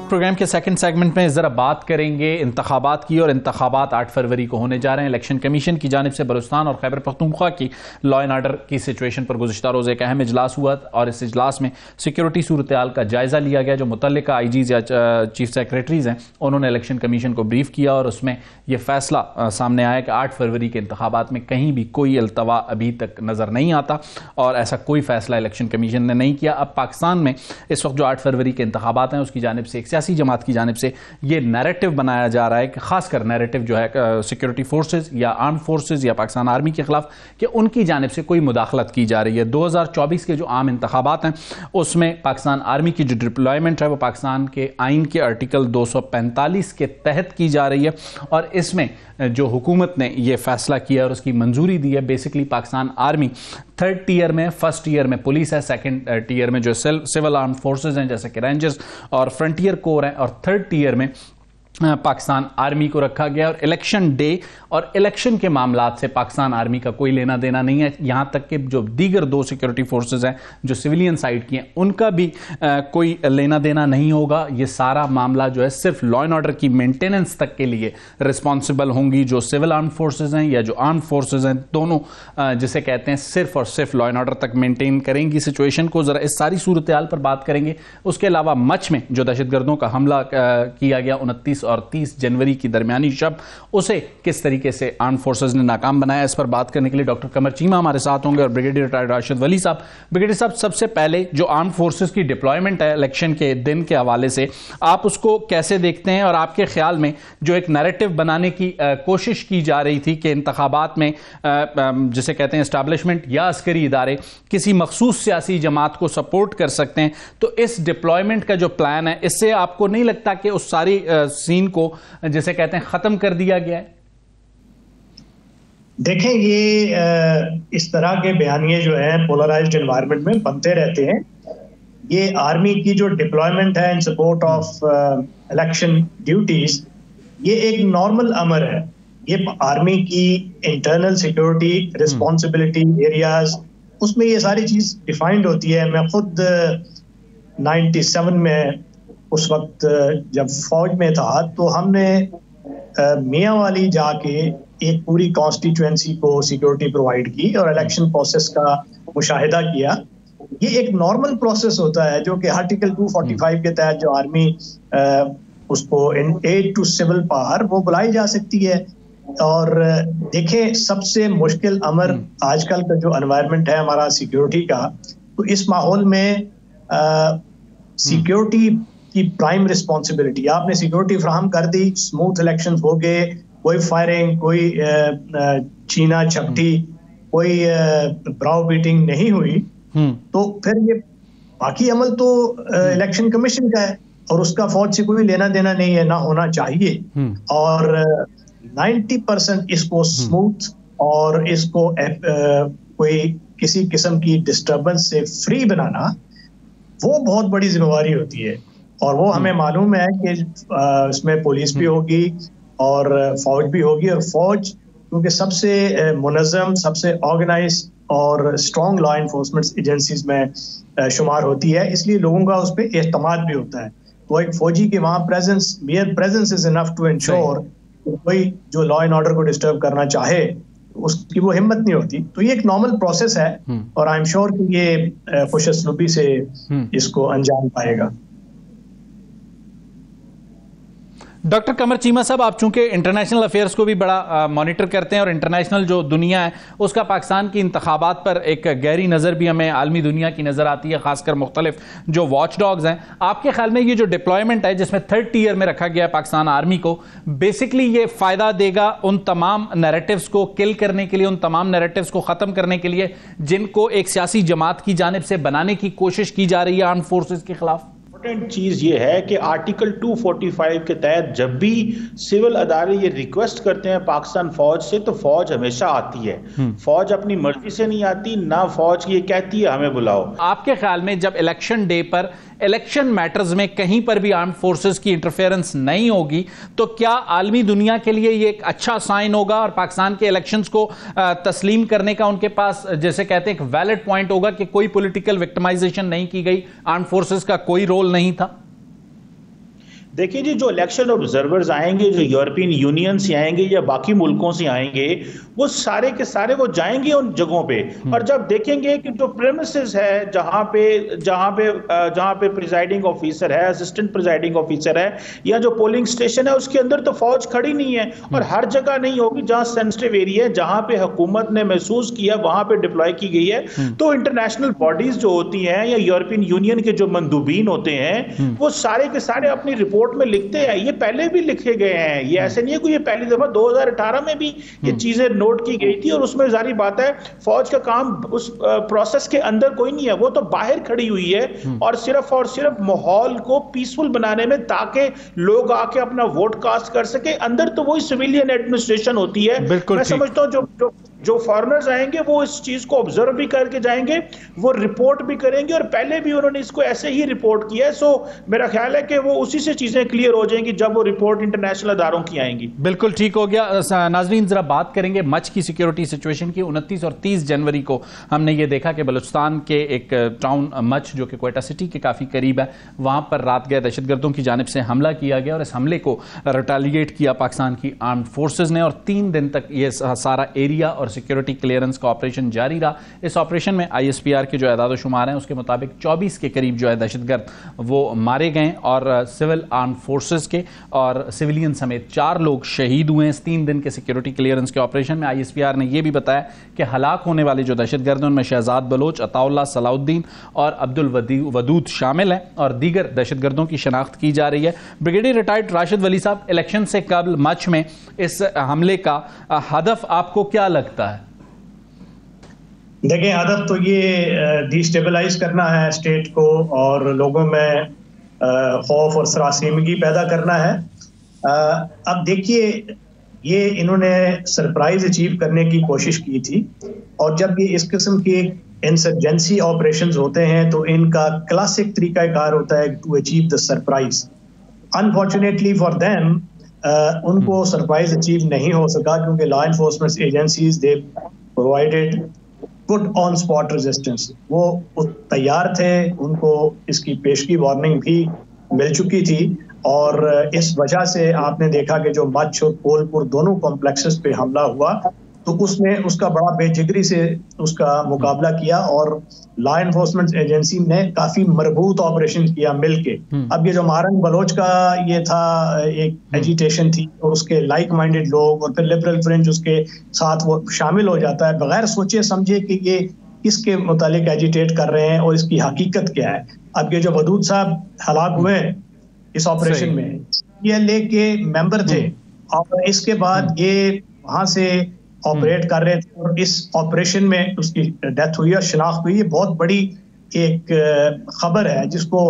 प्रोग्राम के सेकंड सेगमेंट में जरा बात करेंगे इंतखाबात की, और इंतखाबात 8 फरवरी को होने जा रहे हैं। इलेक्शन कमीशन की जानिब से बलूचिस्तान और खैबर पख्तूनख्वा की लॉ एंड ऑर्डर की सिचुएशन पर गुज़िश्ता रोज़ एक अहम इजलास हुआ और इस इजलास में सिक्योरिटी सूरत हाल का जायजा लिया गया। जो मुतल्लिका आईजीज़ या चीफ सेक्रेटरीज हैं उन्होंने इलेक्शन कमीशन को ब्रीफ किया और उसमें यह फैसला सामने आया कि 8 फरवरी के इंतखाबात में कहीं भी कोई अल्तवा अभी तक नजर नहीं आता और ऐसा कोई फैसला इलेक्शन कमीशन ने नहीं किया। अब पाकिस्तान में इस वक्त जो 8 फरवरी के इंतखाबात हैं उसकी जानिब से एक सियासी जमात की जानिब से ये नैरेटिव बनाया जा रहा है कि खासकर नैरेटिव जो है सिक्योरिटी फोर्सेज या आर्म फोर्सेज या पाकिस्तान आर्मी के खिलाफ कि उनकी जानिब से कोई मुदाखलत की जा रही है। 2024 के जो आम इंतखाबात हैं उसमें पाकिस्तान आर्मी की जो डिप्लॉयमेंट है वो पाकिस्तान के आइन के आर्टिकल 245 के तहत की जा रही है और इसमें जो हुकूमत ने यह फैसला किया और उसकी मंजूरी दी है, basically Pakistan army 3rd tier में, 1st टीयर में पुलिस है, 2nd टीयर में जो सिविल आर्म फोर्सेज हैं जैसे कि रेंजर्स और फ्रंटियर कोर हैं, और 3rd टीयर में पाकिस्तान आर्मी को रखा गया। और इलेक्शन डे और इलेक्शन के मामलात से पाकिस्तान आर्मी का कोई लेना देना नहीं है। यहां तक कि जो दीगर 2 सिक्योरिटी फोर्सेज हैं जो सिविलियन साइड की हैं उनका भी कोई लेना देना नहीं होगा। ये सारा मामला जो है सिर्फ लॉ एंड ऑर्डर की मेंटेनेंस तक के लिए रिस्पॉन्सिबल होंगी जो सिविल आर्म फोर्सेज हैं या जो आर्म फोर्सेज हैं, दोनों जिसे कहते हैं सिर्फ और सिर्फ लॉ एंड ऑर्डर तक मेंटेन करेंगी सिचुएशन को। जरा इस सारी सूरत हाल पर बात करेंगे। उसके अलावा मच में जो दहशतगर्दों का हमला किया गया 29 और 30 जनवरी की दरमियानी शब, उसे किस तरीके से आर्म फोर्सेज ने नाकाम बनाया, इस पर बात करने के लिए डॉक्टर कमर चीमा हमारे साथ होंगे और ब्रिगेडियर रिटायर्ड राशिद वली साहब। ब्रिगेडियर साहब, सबसे पहले जो आर्म फोर्सेज की डिप्लॉयमेंट है इलेक्शन के दिन के हवाले से, आप उसको कैसे देखते हैं और आपके ख्याल में जो एक नैरेटिव बनाने की कोशिश की जा रही थी कि इंतखाबात में जिसे कहते हैं एस्टैब्लिशमेंट या अस्करी इदारे किसी मखसूस सियासी जमात को सपोर्ट कर सकते हैं, तो इस डिप्लॉयमेंट का जो प्लान है इससे आपको नहीं लगता कि उस सारी सीन को जिसे कहते हैं खत्म कर दिया गया है? देखें, ये इस तरह के बयानिए जो है पोलराइज्ड एनवायरनमेंट में बनते रहते हैं। ये आर्मी की जो डिप्लॉयमेंट है इन सपोर्ट ऑफ इलेक्शन ड्यूटीज, ये एक नॉर्मल अमर है। ये आर्मी की इंटरनल सिक्योरिटी रिस्पॉन्सिबिलिटी एरियाज, उसमें ये सारी चीज डिफाइंड होती है। मैं खुद 97 में उस वक्त जब फौज में था तो हमने मियाँ वाली जाके एक पूरी कॉन्स्टिट्यूएंसी को सिक्योरिटी प्रोवाइड की और इलेक्शन प्रोसेस का मुशाहिदा किया। ये एक नॉर्मल प्रोसेस होता है जो कि आर्टिकल 245 के तहत जो आर्मी उसको in aid to civil power वो बुलाई जा सकती है। और देखें, सबसे मुश्किल अमर आजकल का जो एनवायरनमेंट है हमारा सिक्योरिटी का, तो इस माहौल में सिक्योरिटी की प्राइम रिस्पॉन्सिबिलिटी, आपने सिक्योरिटी फ्राहम कर दी, स्मूथ इलेक्शन हो गए, कोई फायरिंग, कोई चीना झपटी, कोई ब्राउ बीटिंग नहीं हुई, तो फिर ये बाकी अमल तो इलेक्शन कमीशन का है और उसका फौज से कोई लेना देना नहीं है, ना होना चाहिए। और 90% इसको स्मूथ और इसको कोई किसी किस्म की डिस्टर्बेंस से फ्री बनाना, वो बहुत बड़ी जिम्मेवारी होती है। और वो हमें मालूम है कि इसमें पुलिस भी होगी और फौज भी होगी, और फौज क्योंकि सबसे मुनज़्ज़म, सबसे ऑर्गेनाइज और स्ट्रॉन्ग लॉ इन्फोर्समेंट एजेंसीज में शुमार होती है, इसलिए लोगों का उस पर एतमाद भी होता है। तो एक फौजी के वहाँ presence, mere presence is enough to ensure कोई जो लॉ एंड ऑर्डर को डिस्टर्ब करना चाहे उसकी वो हिम्मत नहीं होती। तो ये एक नॉर्मल प्रोसेस है और आई एम श्योर कि ये खुशअस्लूबी से इसको अंजाम पाएगा। डॉक्टर कमर चीमा साहब, आप चूंकि इंटरनेशनल अफेयर्स को भी बड़ा मॉनिटर करते हैं और इंटरनेशनल जो दुनिया है उसका पाकिस्तान की इंतखाबात पर एक गहरी नज़र भी हमें आलमी दुनिया की नज़र आती है, खासकर मुख्तलिफ जो वॉच डॉग्स हैं, आपके ख्याल में ये जो डिप्लॉयमेंट है जिसमें 3rd टियर में रखा गया है पाकिस्तान आर्मी को, बेसिकली ये फ़ायदा देगा उन तमाम नैरेटिव्स को किल करने के लिए, उन तमाम नैरेटिव्स को ख़त्म करने के लिए जिनको एक सियासी जमात की जानिब से बनाने की कोशिश की जा रही है आर्म फोर्सेस के खिलाफ? इम्पोर्टेंट चीज ये है कि आर्टिकल 245 के तहत जब भी सिविल अदारे ये रिक्वेस्ट करते हैं पाकिस्तान फौज से, तो फौज हमेशा आती है। फौज अपनी मर्जी से नहीं आती, ना फौज ये कहती है हमें बुलाओ। आपके ख्याल में जब इलेक्शन डे पर इलेक्शन मैटर्स में कहीं पर भी आर्म फोर्सेस की इंटरफेरेंस नहीं होगी तो क्या आलमी दुनिया के लिए ये एक अच्छा साइन होगा और पाकिस्तान के इलेक्शंस को तस्लीम करने का उनके पास, जैसे कहते हैं, एक वैलिड पॉइंट होगा कि कोई पॉलिटिकल विक्टिमाइजेशन नहीं की गई, आर्म फोर्सेस का कोई रोल नहीं था? देखिए जी, जो इलेक्शन ऑब्जर्वर्स आएंगे, जो यूरोपियन यूनियन से आएंगे या बाकी मुल्कों से आएंगे, वो सारे के सारे वो जाएंगे उन जगहों पे और जब देखेंगे कि जो प्रेमिसेस है जहां पे प्रिजाइडिंग ऑफिसर है, असिस्टेंट प्रिजाइडिंग ऑफिसर है या जो पोलिंग स्टेशन है, उसके अंदर तो फौज खड़ी नहीं है और हर जगह नहीं होगी। जहां सेंसिटिव एरिया है, जहां पे हुकूमत ने महसूस किया वहां पे डिप्लॉय की गई है, तो इंटरनेशनल बॉडीज जो होती हैं या यूरोपियन यूनियन के जो मंदूबीन होते हैं, वो सारे के सारे अपनी रिपोर्ट में लिखते हैं। ये पहले भी लिखे गए हैं, ये ऐसे नहीं है कोई ये पहली दफा, 2018 में भी ये चीजें नोट की गई थी और उसमें जारी बात है फौज का काम उस प्रोसेस के अंदर कोई नहीं है, वो तो बाहर खड़ी हुई है और सिर्फ माहौल को पीसफुल बनाने में, ताकि लोग आके अपना वोट कास्ट कर सके। अंदर तो वही सिविलियन एडमिनिस्ट्रेशन होती है। मैं समझता हूँ जो फॉरेनर्स आएंगे वो इस चीज को ऑब्जर्व भी करके जाएंगे, वो रिपोर्ट भी करेंगे और पहले भी उन्होंने इसको ऐसे ही रिपोर्ट किया है। सो मेरा ख्याल है कि वो उसी से चीजें क्लियर हो जाएंगी जब वो रिपोर्ट इंटरनेशनल अदारों की आएंगी। बिल्कुल ठीक हो गया। नाजरीन, जरा बात करेंगे मच की सिक्योरिटी सिचुएशन की। 29 और 30 जनवरी को हमने ये देखा कि बलूचिस्तान के एक टाउन मच जो कि क्वेटा सिटी के काफी करीब है, वहां पर रात गए दहशतगर्दों की जानिब से हमला किया गया और इस हमले को रिटेलिएट किया पाकिस्तान की आर्म्ड फोर्सेज ने और 3 दिन तक ये सारा एरिया और सिक्योरिटी क्लियरेंस का ऑपरेशन जारी रहा। इस ऑपरेशन में ISPR के जो एदाद शुमार हैं उसके मुताबिक 24 के करीब जो है दहशतगर्द वो मारे गए और सिविल आर्म फोर्सेस के और सिविलियन समेत 4 लोग शहीद हुए हैं इस 3 दिन के सिक्योरिटी क्लियरेंस के ऑपरेशन में। ISPR ने यह भी बताया कि हलाक होने वाले जो दहशतगर्द हैं उनमें शहजाद बलोच, अताउल्लाह सलाउद्दीन और अब्दुल वदूद शामिल हैं और दीगर दहशतगर्दों की शनाख्त की जा रही है। ब्रिगेडियर रिटायर्ड राशिद वली साहब, इलेक्शन से कबल मच में इस हमले का हदफ आपको क्या लगता है? देखिए, हदफ तो ये डिस्टेबलाइज करना है स्टेट को और लोगों में खौफ और सरासीमगी पैदा करना है। अब देखिए, ये इन्होंने सरप्राइज अचीव करने की कोशिश की थी और जब ये इस किस्म की इंसर्जेंसी ऑपरेशंस होते हैं तो इनका क्लासिक तरीकाकार होता है to achieve the surprise. Unfortunately for them उनको सरप्राइज अचीव नहीं हो सका क्योंकि law enforcement agencies they provided good on spot resistance. वो तैयार थे, उनको इसकी पेशगी वार्निंग भी मिल चुकी थी और इस वजह से आपने देखा कि जो मच और कोलपुर दोनों कॉम्प्लेक्सेस पे हमला हुआ तो उसने उसका बड़ा बेजिगरी से उसका मुकाबला किया और लॉ एनफोर्समेंट एजेंसी ने काफी मरबूत ऑपरेशन किया मिलके। अब ये जो मारन बलोच का ये था, एक एजिटेशन थी और उसके लाइक माइंडेड लोग और फिर लिबरल फ्रेंच उसके साथ वो शामिल हो जाता है बगैर सोचे समझे कि ये किसके मुतालिक एजिटेट कर रहे हैं और इसकी हकीकत क्या है। अब ये जो वदूद साहब हलाक हुए इस ऑपरेशन में, ये लेके मेंबर थे और इसके बाद ये वहां से ऑपरेट कर रहे थे और इस ऑपरेशन में उसकी डेथ हुई और शिनाख्त हुई। ये बहुत बड़ी एक खबर है जिसको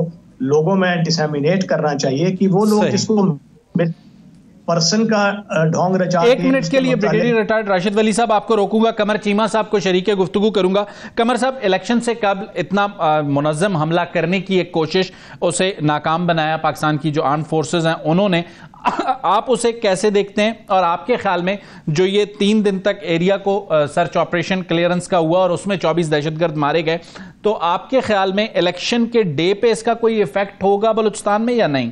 लोगों में डिसेमिनेट करना चाहिए कि वो लोग जिसको पर्सन का ढोंग रचा। 1 मिनट के लिए ब्रिगेडियर रिटायर्ड राशिद वली साहब आपको रोकूंगा, कमर चीमा साहब को शरीके गुफ्तगू करूंगा। कमर साहब, इलेक्शन से कबल इतना मुनज़्ज़म हमला करने की एक कोशिश उसे नाकाम बनाया पाकिस्तान की जो आर्म फोर्सेज हैं उन्होंने, आप उसे कैसे देखते हैं और आपके ख्याल में जो ये 3 दिन तक एरिया को सर्च ऑपरेशन क्लियरेंस का हुआ और उसमें 24 दहशतगर्द मारे गए, तो आपके ख्याल में इलेक्शन के डे पे इसका कोई इफेक्ट होगा बलूचिस्तान में या नहीं?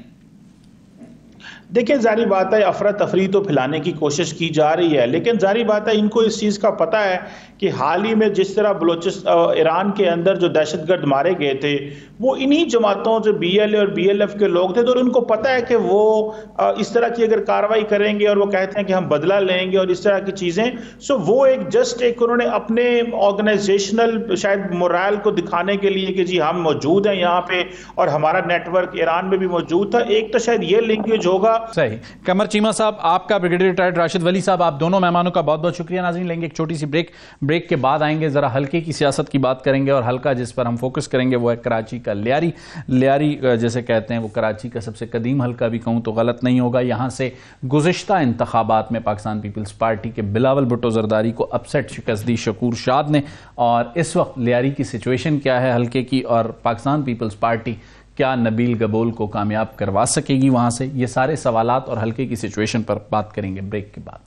देखिए, जारी बात है अफरा तफरी तो फैलाने की कोशिश की जा रही है, लेकिन जारी बात है इनको इस चीज़ का पता है कि हाल ही में जिस तरह बलोचिस्तान ईरान के अंदर जो दहशतगर्द मारे गए थे वो इन्हीं जमातों से BLA और BLF के लोग थे, तो उनको पता है कि वो इस तरह की अगर कार्रवाई करेंगे और वो कहते हैं कि हम बदला लेंगे और इस तरह की चीज़ें, सो वो एक उन्होंने अपने ऑर्गेनाइजेशनल शायद मोरल को दिखाने के लिए कि जी हम मौजूद हैं यहाँ पे और हमारा नेटवर्क ईरान में भी मौजूद था, एक तो शायद ये लिंकेज होगा। सही। कमर चीमा साहब, आपका ब्रिगेडियर रिटायर्ड राशिद वली साहब, आप दोनों मेहमानों का बहुत बहुत शुक्रिया। नाज़रीन, लेंगे एक छोटी सी ब्रेक के बाद आएंगे, जरा हल्के की सियासत की बात करेंगे और हल्का जिस पर हम फोकस करेंगे वो है कराची का लियारी जैसे कहते हैं, वो कराची का सबसे कदीम हल्का भी कहूं तो गलत नहीं होगा। यहां से गुज़िश्ता इंतखाबात में पाकिस्तान पीपल्स पार्टी के बिलावल भुट्टो जरदारी को अपसेट शिकस्त दी शकूर शाद ने, और इस वक्त लियारी की सिचुएशन क्या है हल्के की, और पाकिस्तान पीपल्स पार्टी क्या नबील गबोल को कामयाब करवा सकेगी वहां से, ये सारे सवालात और हल्के की सिचुएशन पर बात करेंगे ब्रेक के बाद।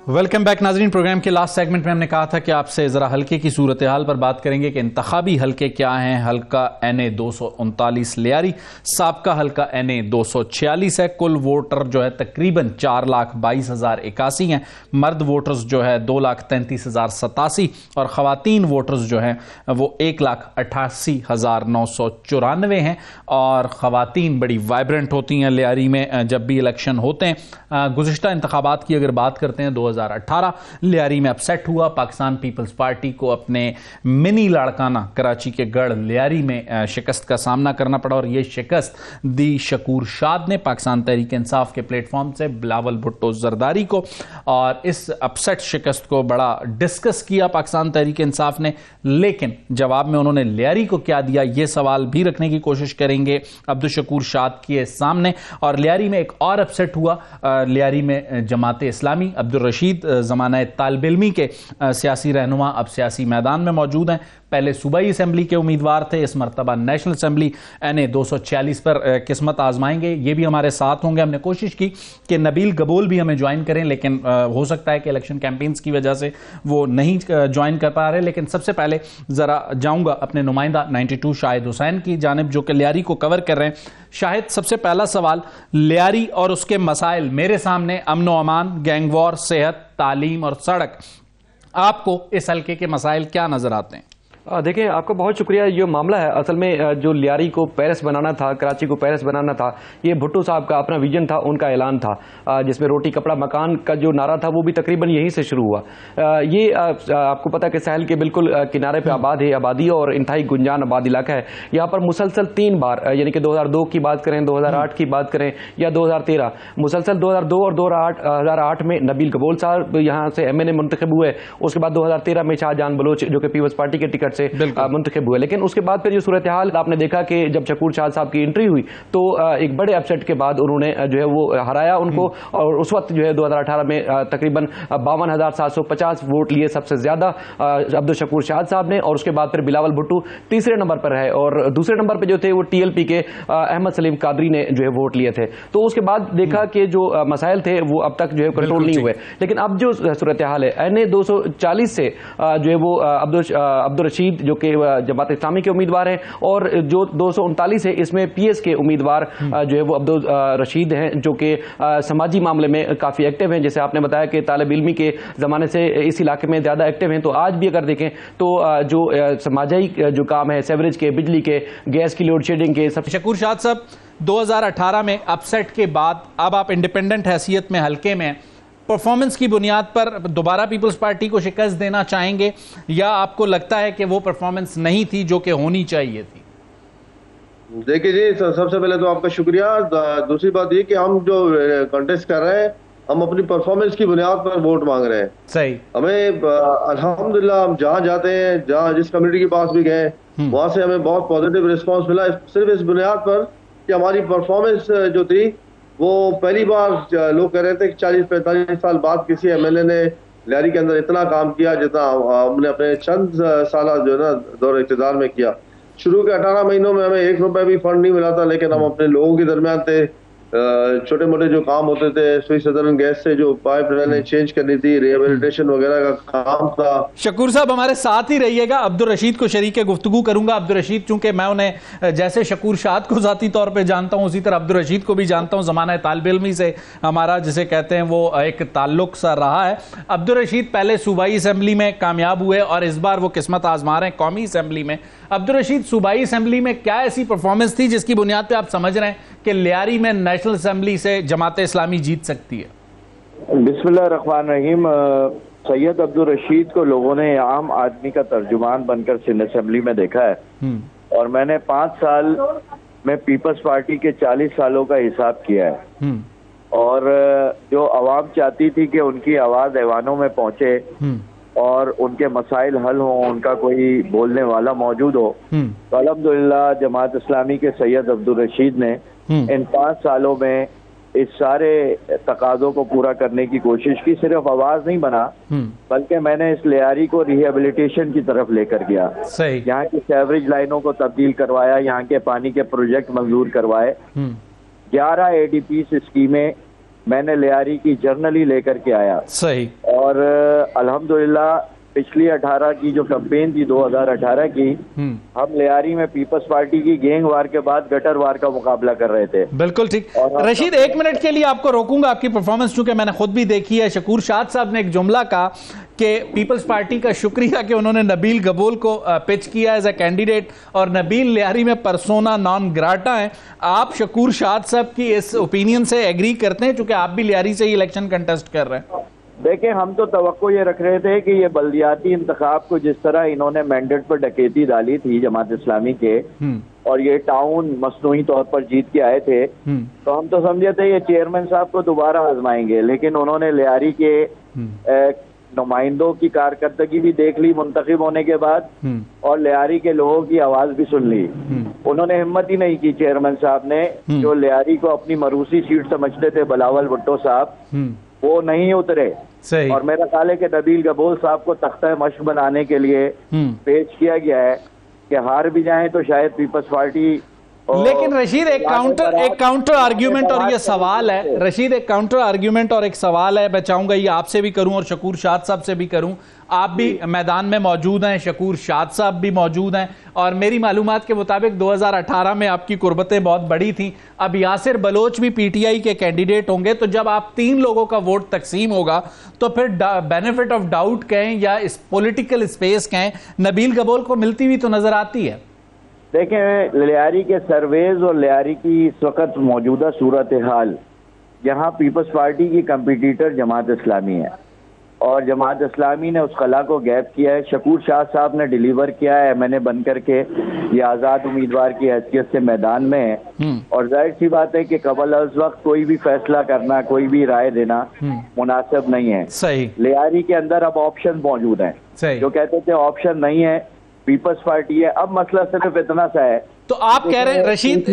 वेलकम बैक नाजरीन। प्रोग्राम के लास्ट सेगमेंट में हमने कहा था कि आपसे ज़रा हल्के की सूरत हाल पर बात करेंगे कि इंतखाबी हल्के क्या हैं। हल्का NA 239 लियारी, साबका हल्का NA 246 है। कुल वोटर जो है तकरीबन 4,22,081 हैं। मर्द वोटर्स जो है 2,33,087 और ख़वातीन वोटर्स जो हैं वो 1,88,994 हैं। और ख़वातीन बड़ी वाइब्रेंट होती हैं लियारी में जब भी इलेक्शन होते हैं। गुज़िश्ता इंतखाबात की अगर बात करते हैं 2018 लियारी में अपसेट हुआ, पाकिस्तान पीपल्स पार्टी को अपने मिनी लाड़काना कराची के गढ़ लियारी में शिकस्त का सामना करना पड़ा, और यह शिकस्त दी शकूर शाद ने पाकिस्तान तहरीक इंसाफ के प्लेटफॉर्म से बिलावल भुट्टो जरदारी को। और इस अपसेट शिकस्त को बड़ा डिस्कस किया पाकिस्तान तहरीक इंसाफ ने, लेकिन जवाब में उन्होंने लियारी को क्या दिया यह सवाल भी रखने की कोशिश करेंगे अब्दुल शकूर शाद के सामने। और लियारी में एक और अपसेट हुआ, लियारी में जमात इस्लामी अब्दुल रशीद ज़माना तालिब इल्मी के सियासी रहनुमा अब सियासी मैदान में मौजूद हैं। पहले सूबाई असेंबली के उम्मीदवार थे, इस मरतबा नेशनल असेंबली NA 246 पर किस्मत आजमाएंगे। ये भी हमारे साथ होंगे। हमने कोशिश की कि नबील गबोल भी हमें ज्वाइन करें, लेकिन हो सकता है कि इलेक्शन कैंपेन्स की वजह से वो नहीं ज्वाइन कर पा रहे। लेकिन सबसे पहले ज़रा जाऊँगा अपने नुमाइंदा 92 शाहिद हुसैन की जानिब, जो कि लियारी को कवर कर रहे हैं। शाहिद, सबसे पहला सवाल, लियारी और उसके मसाइल मेरे सामने अमन व अमान, गैंग वॉर, सेहत, तालीम और सड़क। आपको इस हल्के के मसाइल क्या नजर आते हैं? देखिए, आपका बहुत शुक्रिया। ये मामला है असल में जो लियारी को पेरिस बनाना था, कराची को पेरिस बनाना था, ये भुट्टो साहब का अपना विजन था, उनका ऐलान था, जिसमें रोटी कपड़ा मकान का जो नारा था वो भी तकरीबन यहीं से शुरू हुआ। ये आपको पता है कि सहल के बिल्कुल किनारे पे आबाद है, आबादी और इंतहाई गुंजान आबाद इलाका है। यहाँ पर मुसलसल 3 बार, यानी कि 2002 की बात करें, 2008 की बात करें या 2013, मुसलसल 2002 और 2008 में नबील गबोल साहब यहाँ से MNA मुंतखब हुए। उसके बाद 2013 में शाहजहान बलोच जो कि पीपल्स पार्टी के टिकट से मुंतखब हुए। लेकिन उसके बाद फिर जो सूरत हाल आपने देखा कि जब शकूर शाद साहब की एंट्री हुई तो एक बड़े अपसेट के बाद उन्होंने जो है वो हराया उनको, और उस वक्त जो है 2018 में तकरीबन 52,750 वोट लिए सबसे ज्यादा अब्दुल शकूर शाद साहब ने, और उसके बाद फिर बिलावल भुट्टो तीसरे नंबर पर रहे, और दूसरे नंबर पर जो थे वो TLP के अहमद सलीम कादरी ने जो है वोट लिए थे। तो उसके बाद देखा कि जो मसाइल थे वो अब तक जो है कंट्रोल नहीं हुए। लेकिन अब जो सूरत हाल है, NA 240 से जो है वो अब्दुल रशीद जो कि जमात इस्लामी के उम्मीदवार हैं, और जो 239 है इसमें PS के उम्मीदवार जो है वो अब्दुल रशीद हैं, जो कि समाजी मामले में काफ़ी एक्टिव हैं। जैसे आपने बताया कि तालिब इल्मी के ज़माने से इस इलाके में ज़्यादा एक्टिव हैं, तो आज भी अगर देखें तो जो समाजी जो काम है, सेवरेज के, बिजली के, गैस की लोड शेडिंग के, सब। शकूर शाद साहब, 2018 में अपसेट के बाद अब आप इंडिपेंडेंट हैसियत में हल्के में परफॉर्मेंस की बुनियाद पर दोबारा पीपल्स पार्टी को शिकस्त देना चाहेंगे, या आपको लगता है कि वो परफॉर्मेंस नहीं थी जो कि होनी चाहिए थी? देखिए जी, सबसे पहले तो आपका शुक्रिया। दूसरी बात ये कि हम जो कंटेस्ट कर रहे हैं, हम अपनी परफॉर्मेंस की बुनियाद पर वोट मांग रहे हैं। सही। हमें अल्हम्दुलिल्लाह हम जहाँ जाते हैं, जहाँ जिस कम्युनिटी के पास भी गए, वहाँ से हमें बहुत पॉजिटिव रिस्पॉन्स मिला, सिर्फ इस बुनियाद पर कि हमारी परफॉर्मेंस जो थी वो पहली बार लोग कह रहे थे कि 40-45 साल बाद किसी MLA ने लियारी के अंदर इतना काम किया जितना हमने अपने चंद साल जो है ना दौर इक़्तिदार में किया। शुरू के 18 महीनों में हमें 1 रुपए भी फंड नहीं मिला था, लेकिन हम अपने लोगों के दरमियान थे। छोटे मोटे जो काम होते थे, स्विस सदर्न गैस से जो पाइप लाइनें चेंज करनी थी, रिहेबिलिटेशन वगैरह का काम था। शकूर साहब हमारे साथ ही रहिएगा। अब्दुल रशीद को शरीक गुफ्तगू करूंगा। अब्दुल रशीद, चूंकि मैं उन्हें जैसे शकूर शाद को ज़ाती तौर पे जानता हूं, उसी तरह अब्दुल रशीद को भी जानता हूं। ज़माना तालिब इल्मी से हमारा, जिसे कहते हैं, वो एक ताल्लुक सा रहा है। अब्दुल रशीद पहले सूबाई असम्बली में कामयाब हुए और इस बार वो किस्मत आजमा रहे हैं कौमी असम्बली में। अब्दुल रशीद, सूबाई असम्बली में क्या ऐसी परफॉर्मेंस थी जिसकी बुनियाद पर आप समझ रहे हैं कि लियारी में नेशनल असम्बली से जमात इस्लामी जीत सकती है? बिस्मिल्लाहिर्रहमानिर्रहीम। सैयद अब्दुल रशीद को लोगों ने आम आदमी का तर्जुमान बनकर सिंध असम्बली में देखा है और मैंने 5 साल में पीपल्स पार्टी के 40 सालों का हिसाब किया है और जो आवाम चाहती थी कि उनकी आवाज ऐवानों में पहुंचे और उनके मसाइल हल हो, उनका कोई बोलने वाला मौजूद हो, तो अल्हम्दुलिल्लाह जमात इस्लामी के सैयद अब्दुल रशीद ने इन 5 सालों में इस सारे तकाज़ों को पूरा करने की कोशिश की। सिर्फ आवाज नहीं बना, बल्कि मैंने इस लियारी को रिहेबिलिटेशन की तरफ लेकर गया। यहाँ की सीवरेज लाइनों को तब्दील करवाया, यहाँ के पानी के प्रोजेक्ट मंजूर करवाए। 11 ADP स्कीमें मैंने लियारी की जर्नली लेकर के आया। सही। और अल्हम्दुलिल्लाह पिछली 18 की जो कैंपेन थी 2018 की, हम लियारी में पीपल्स पार्टी की गैंग वार के बाद गटर वार का मुकाबला कर रहे थे। बिल्कुल ठीक। रशीद, 1 मिनट के लिए आपको रोकूंगा, आपकी परफॉर्मेंस चूंकि मैंने खुद भी देखी है। शकूर शाद साहब ने एक जुमला कहा कि पीपल्स पार्टी का शुक्रिया कि उन्होंने नबील गबोल को पिच किया एज ए कैंडिडेट, और नबील लियारी में परसोना नॉन ग्राटा है। आप शकूर शाद साहब की इस ओपिनियन से एग्री करते हैं, चूंकि आप भी लियारी से ही इलेक्शन कंटेस्ट कर रहे हैं? देखें, हम तो तवक्को ये रख रहे थे कि ये बल्दियाती इंतखाब को जिस तरह इन्होंने मैंडेट पर डकैती डाली थी जमात इस्लामी के, और ये टाउन मसनूई तौर पर जीत के आए थे, तो हम तो समझे थे ये चेयरमैन साहब को दोबारा आजमाएंगे। लेकिन उन्होंने लियारी के नुमाइंदों की कारकर्दगी भी देख ली मुंतखब होने के बाद, और लियारी के लोगों की आवाज भी सुन ली। उन्होंने हिम्मत ही नहीं की चेयरमैन साहब ने, जो लियारी को अपनी मरूसी सीट समझते थे, बिलावल भुट्टो साहब, वो नहीं उतरे। सही। और मेरा ख्याल है कि नबील गबोल साहब को तख्ता मश्क बनाने के लिए पेश किया गया है कि हार भी जाएं तो शायद पीपल्स पार्टी। लेकिन रशीद, एक काउंटर आर्ग्यूमेंट और ये सवाल है। रशीद, एक काउंटर आर्ग्यूमेंट और एक सवाल है, मैं चाहूंगा ये आपसे भी करूं और शकूर शाद साहब से भी करूं। आप भी मैदान में मौजूद हैं, शकूर शाद साहब भी मौजूद हैं, और मेरी मालूमात के मुताबिक 2018 में आपकी कुर्बतें बहुत बड़ी थी। अब यासिर बलोच भी PTI के कैंडिडेट होंगे, तो जब आप 3 लोगों का वोट तकसीम होगा तो फिर बेनिफिट ऑफ डाउट कहें या इस पॉलिटिकल स्पेस कहें, नबील गबोल को मिलती हुई तो नजर आती है। देखें, लियारी के सर्वेज और लियारी की इस वक्त मौजूदा सूरत हाल, यहाँ पीपल्स पार्टी की कंपटीटर जमात इस्लामी है और जमात इस्लामी ने उस खला को गैप किया है। शकूर शाह साहब ने डिलीवर किया है, मैंने बन करके ये आज़ाद उम्मीदवार की हैसियत से मैदान में है, और जाहिर सी बात है कि कबल उस वक्त कोई भी फैसला करना, कोई भी राय देना मुनासिब नहीं है। सही। लियारी के अंदर अब ऑप्शन मौजूद हैं। जो कहते थे ऑप्शन नहीं है, पीपल्स पार्टी है। अब मसला सिर्फ इतना सा है। तो आप कह रहे हैं रशीद,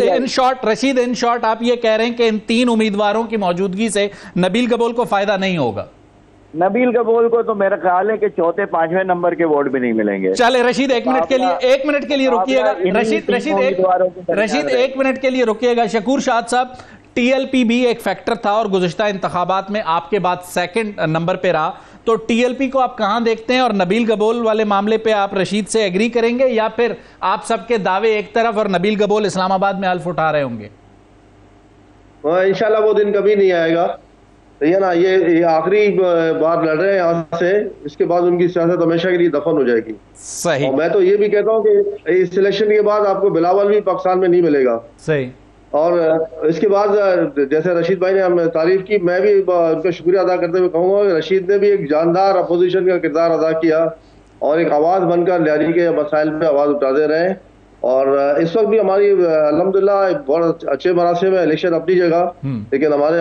इन शॉर्ट आप ये कह रहे हैं कि इन 3 उम्मीदवारों की मौजूदगी से नबील गबोल को फायदा नहीं होगा? नबील गबोल को तो मेरा ख्याल है कि 4थे 5वें नंबर के वोट भी नहीं मिलेंगे। चले रशीद, 1 मिनट के लिए रुकिएगा। रशीद 1 मिनट के लिए रुकिएगा। शकूर शाद साहब, TLP भी एक फैक्टर था और गुज़िश्ता इंतखाबात में आपके बाद 2nd नंबर पे रहा, तो TLP को आप कहां देखते हैं? और नबील गबोल वाले मामले पे आप रशीद से एग्री करेंगे या फिर आप सबके दावे एक तरफ और नबील गबोल इस्लामाबाद में हल्फ उठा रहे होंगे? इंशाल्लाह वो दिन कभी नहीं आएगा, ये ना, ये आखिरी बार लड़ रहे हैं यहाँ से, इसके बाद उनकी सियासत हमेशा के लिए दफन हो जाएगी। सही। और मैं तो ये भी कहता हूँ कि इस सिलेक्शन के बाद आपको बिलावल भी पाकिस्तान में नहीं मिलेगा। सही। और इसके बाद जैसे रशीद भाई ने हमें तारीफ की, मैं भी उनका शुक्रिया अदा करते हुए कहूँगा कि रशीद ने भी एक जानदार अपोजिशन का किरदार अदा किया और एक आवाज़ बनकर लियारी के मसाइल पे आवाज़ उठाते रहे। और इस वक्त भी हमारी अल्हम्दुलिल्लाह बहुत अच्छे मरासिम में इलेक्शन अपनी जगह, लेकिन हमारे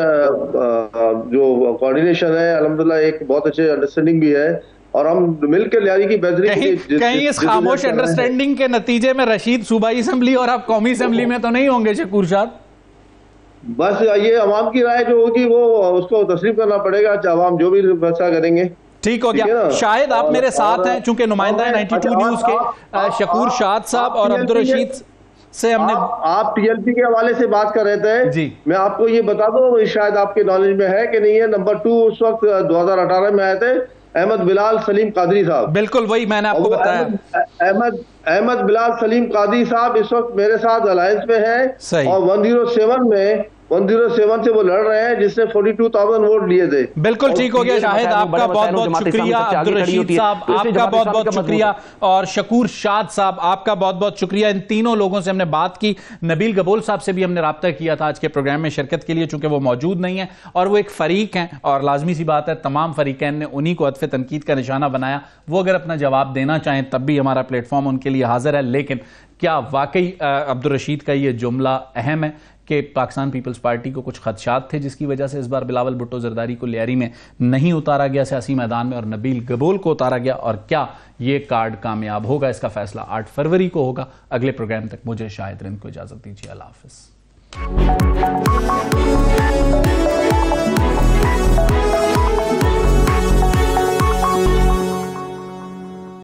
जो कोऑर्डिनेशन है अल्हम्दुलिल्लाह एक बहुत अच्छे अंडरस्टैंडिंग भी है, और हम मिलकर लियारी की बेहतरीन। कहीं इस खामोश अंडरस्टैंडिंग के नतीजे में रशीद सूबाई असेंबली और आप कौमी असेंबली में तो नहीं होंगे शकूर शाद? बस ये अवाम की राय जो होगी वो उसको तस्लीम करना पड़ेगा, अवाम जो भी फैसला करेंगे। ठीक हो गया। शाहिद आप मेरे साथ हैं, चूंकि नुमाइंदा है 92 न्यूज के शकूर शाद साहब और अब्दुल रशीद से हमने आप टीएलपी के हवाले से बात कर रहे थे जी। मैं आपको ये बता दूं, शायद आपके नॉलेज में है कि नहीं है, नंबर 2 उस वक्त 2018 में आए थे अहमद बिलाल सलीम कादरी साहब। बिल्कुल वही मैंने आपको बताया। अहमद बिलाल सलीम कादरी साहब इस वक्त मेरे साथ अलायंस में है और 107 से वो लड़ रहे हैं, जिसने 42,000 वोट लिए थे। बिल्कुल ठीक हो गया शाहिद, आपका बहुत बहुत शुक्रिया। अब्दुल रशीद साहब आपका बहुत बहुत शुक्रिया और शकूर शाद साहब आपका बहुत बहुत शुक्रिया। इन तीनों लोगों से हमने बात की। नबील गबोल साहब से भी हमने राब्ता किया था आज के प्रोग्राम में शिरकत के लिए, चूंकि वो मौजूद नहीं है और वो एक फरीक हैं और लाजमी सी बात है तमाम फरीकैन ने उन्हीं को अत्फ़े तनकीद का निशाना बनाया। वो अगर अपना जवाब देना चाहें तब भी हमारा प्लेटफॉर्म उनके लिए हाजिर है। लेकिन क्या वाकई अब्दुल रशीद का ये जुमला अहम है कि पाकिस्तान पीपल्स पार्टी को कुछ खदशात थे जिसकी वजह से इस बार बिलावल भुट्टो जरदारी को लियारी में नहीं उतारा गया सियासी मैदान में और नबील गबोल को उतारा गया, और क्या ये कार्ड कामयाब होगा? इसका फैसला 8 फरवरी को होगा। अगले प्रोग्राम तक मुझे शाहिद रिंद को इजाजत दीजिए। अल्लाह हाफिज।